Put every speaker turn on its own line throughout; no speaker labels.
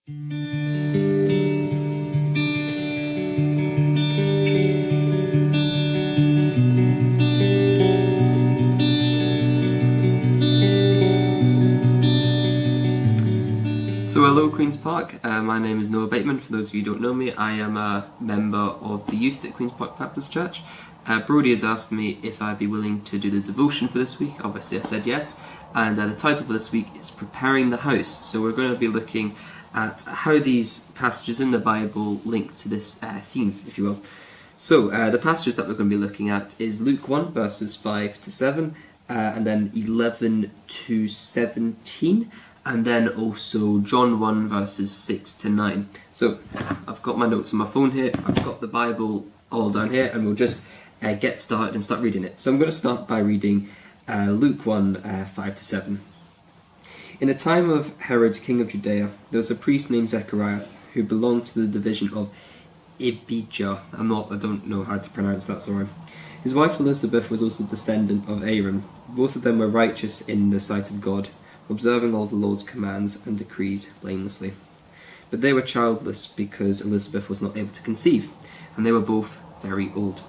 So hello Queen's Park, my name is Noah Bateman. For those of you who don't know me, I am a member of the youth at Queen's Park Baptist Church. Brody has asked me if I'd be willing to do the devotion for this week. Obviously I said yes, and the title for this week is Preparing the House. So we're going to be looking at how these passages in the Bible link to this theme, if you will. So the passages that we're going to be looking at is Luke 1 verses 5 to 7, and then 11 to 17, and then also John 1 verses 6 to 9. So I've got my notes on my phone here, I've got the Bible all down here, and we'll just get started and start reading it. So I'm going to start by reading Luke 1 5 to 7. In the time of Herod, king of Judea, there was a priest named Zechariah who belonged to the division of Abijah. I don't know how to pronounce that, sorry. His wife Elizabeth was also a descendant of Aaron. Both of them were righteous in the sight of God, observing all the Lord's commands and decrees blamelessly. But they were childless because Elizabeth was not able to conceive, and they were both very old.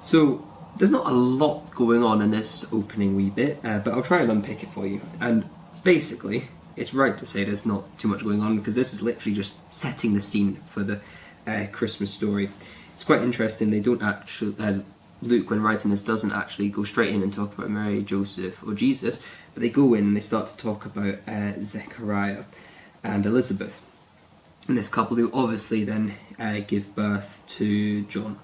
So there's not a lot going on in this opening wee bit, but I'll try and unpick it for you. And basically, it's right to say there's not too much going on, because this is literally just setting the scene for the Christmas story. It's quite interesting. They don't actually Luke, when writing this, doesn't actually go straight in and talk about Mary, Joseph, or Jesus, but they go in and they start to talk about Zechariah and Elizabeth, and this couple who obviously then give birth to John.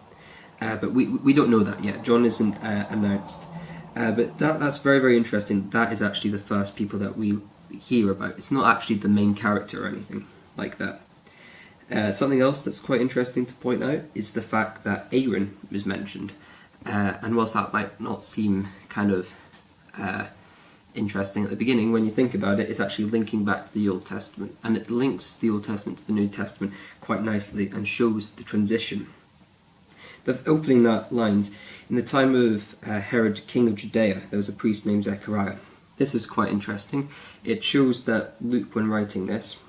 But we don't know that yet. John isn't announced. But that's very, very interesting. That is actually the first people that we hear about. It's not actually the main character or anything like that. Something else that's quite interesting to point out is the fact that Aaron was mentioned. And whilst that might not seem kind of interesting at the beginning, when you think about it, it's actually linking back to the Old Testament, and it links the Old Testament to the New Testament quite nicely and shows the transition. The opening lines, in the time of Herod, king of Judea, there was a priest named Zechariah. This is quite interesting. It shows that Luke, when writing this,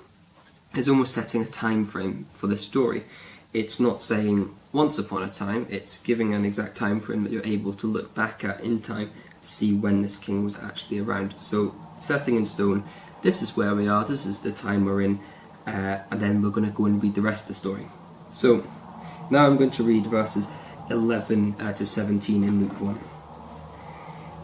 is almost setting a time frame for this story. It's not saying once upon a time, it's giving an exact time frame that you're able to look back at in time to see when this king was actually around. So, setting in stone, this is where we are, this is the time we're in, and then we're going to go and read the rest of the story. So, now I'm going to read verses 11 to 17 in Luke 1.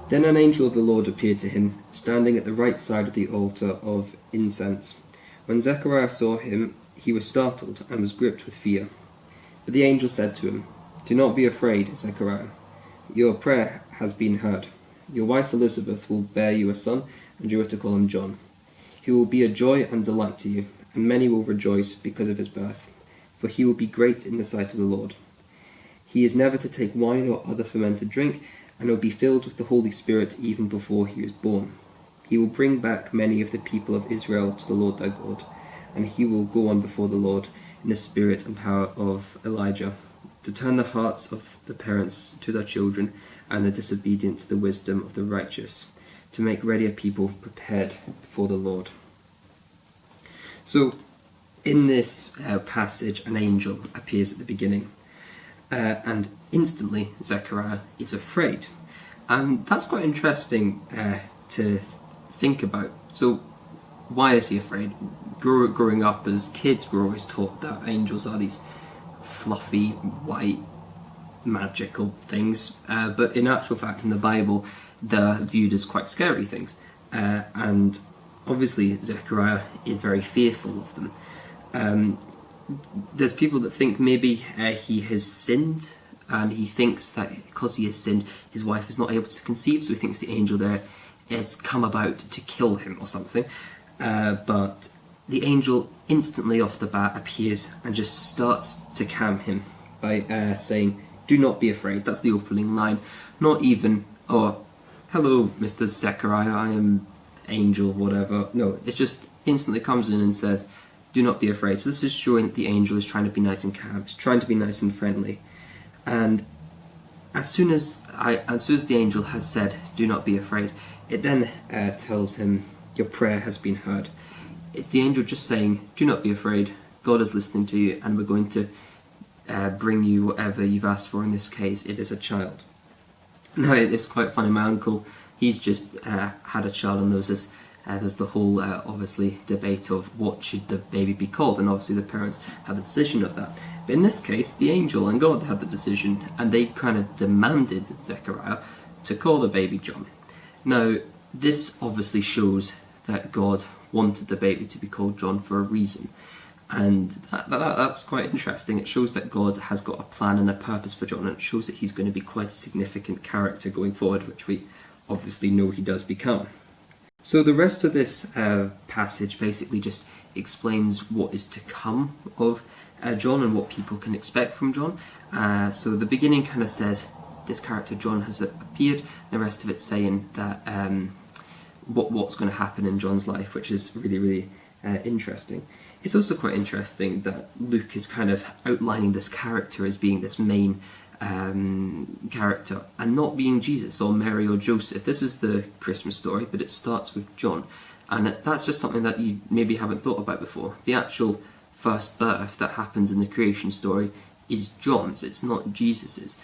Then an angel of the Lord appeared to him, standing at the right side of the altar of incense. When Zechariah saw him, he was startled and was gripped with fear. But the angel said to him, "Do not be afraid, Zechariah. Your prayer has been heard. Your wife Elizabeth will bear you a son, and you are to call him John. He will be a joy and delight to you, and many will rejoice because of his birth, for he will be great in the sight of the Lord. He is never to take wine or other fermented drink, and will be filled with the Holy Spirit even before he is born. He will bring back many of the people of Israel to the Lord their God, and he will go on before the Lord in the spirit and power of Elijah, to turn the hearts of the parents to their children, and the disobedient to the wisdom of the righteous, to make ready a people prepared for the Lord." So, in this passage, an angel appears at the beginning, and instantly Zechariah is afraid. And that's quite interesting to think about. So, why is he afraid? Growing up as kids, we're always taught that angels are these fluffy, white, magical things, but in actual fact in the Bible they're viewed as quite scary things, and obviously Zechariah is very fearful of them. There's people that think maybe he has sinned, and he thinks that because he has sinned his wife is not able to conceive, so he thinks the angel there has come about to kill him or something, but the angel instantly off the bat appears and just starts to calm him by saying, "Do not be afraid." That's the opening line. Not even, "Oh, hello, Mr. Zechariah, I am angel, whatever." No, it just instantly comes in and says, "Do not be afraid." So this is showing that the angel is trying to be nice and calm, he's trying to be nice and friendly. And as soon as the angel has said, "Do not be afraid," it then tells him, "Your prayer has been heard." it's the angel just saying, do not be afraid, God is listening to you, and we're going to bring you whatever you've asked for. In this case, it is a child. Now, it's quite funny, my uncle, he's just had a child, and there's the whole, obviously, debate of what should the baby be called, and obviously the parents have the decision of that. But in this case, the angel and God had the decision, and they kind of demanded Zechariah to call the baby John. Now, this obviously shows that God wanted the baby to be called John for a reason. And that's quite interesting. It shows that God has got a plan and a purpose for John, and it shows that he's going to be quite a significant character going forward, which we obviously know he does become. So the rest of this passage basically just explains what is to come of John and what people can expect from John. So the beginning kind of says this character John has appeared, the rest of it saying that what's going to happen in John's life, which is really, really interesting. It's also quite interesting that Luke is kind of outlining this character as being this main character and not being Jesus or Mary or Joseph. This is the Christmas story, but it starts with John, and that's just something that you maybe haven't thought about before. The actual first birth that happens in the creation story is John's, it's not Jesus's.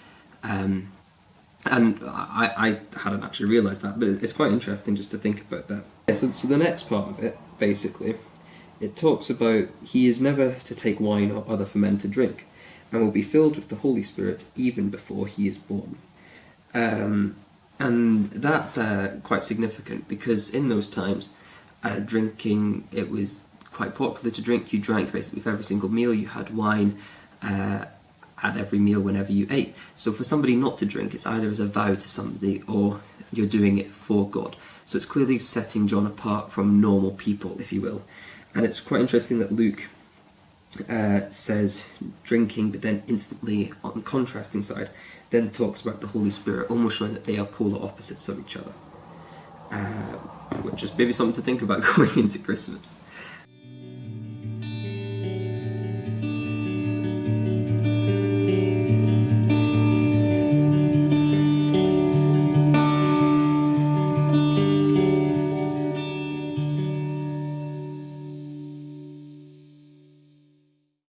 And I hadn't actually realised that, but it's quite interesting just to think about that. Yeah, so the next part of it, basically, it talks about he is never to take wine or other fermented drink, and will be filled with the Holy Spirit even before he is born. And that's quite significant, because in those times, drinking, it was quite popular to drink. You drank basically with every single meal. You had wine at every meal whenever you ate. So for somebody not to drink, it's either as a vow to somebody or you're doing it for God. So it's clearly setting John apart from normal people, if you will. And it's quite interesting that Luke says drinking, but then instantly, on the contrasting side, then talks about the Holy Spirit, almost showing that they are polar opposites of each other. Which is maybe something to think about going into Christmas.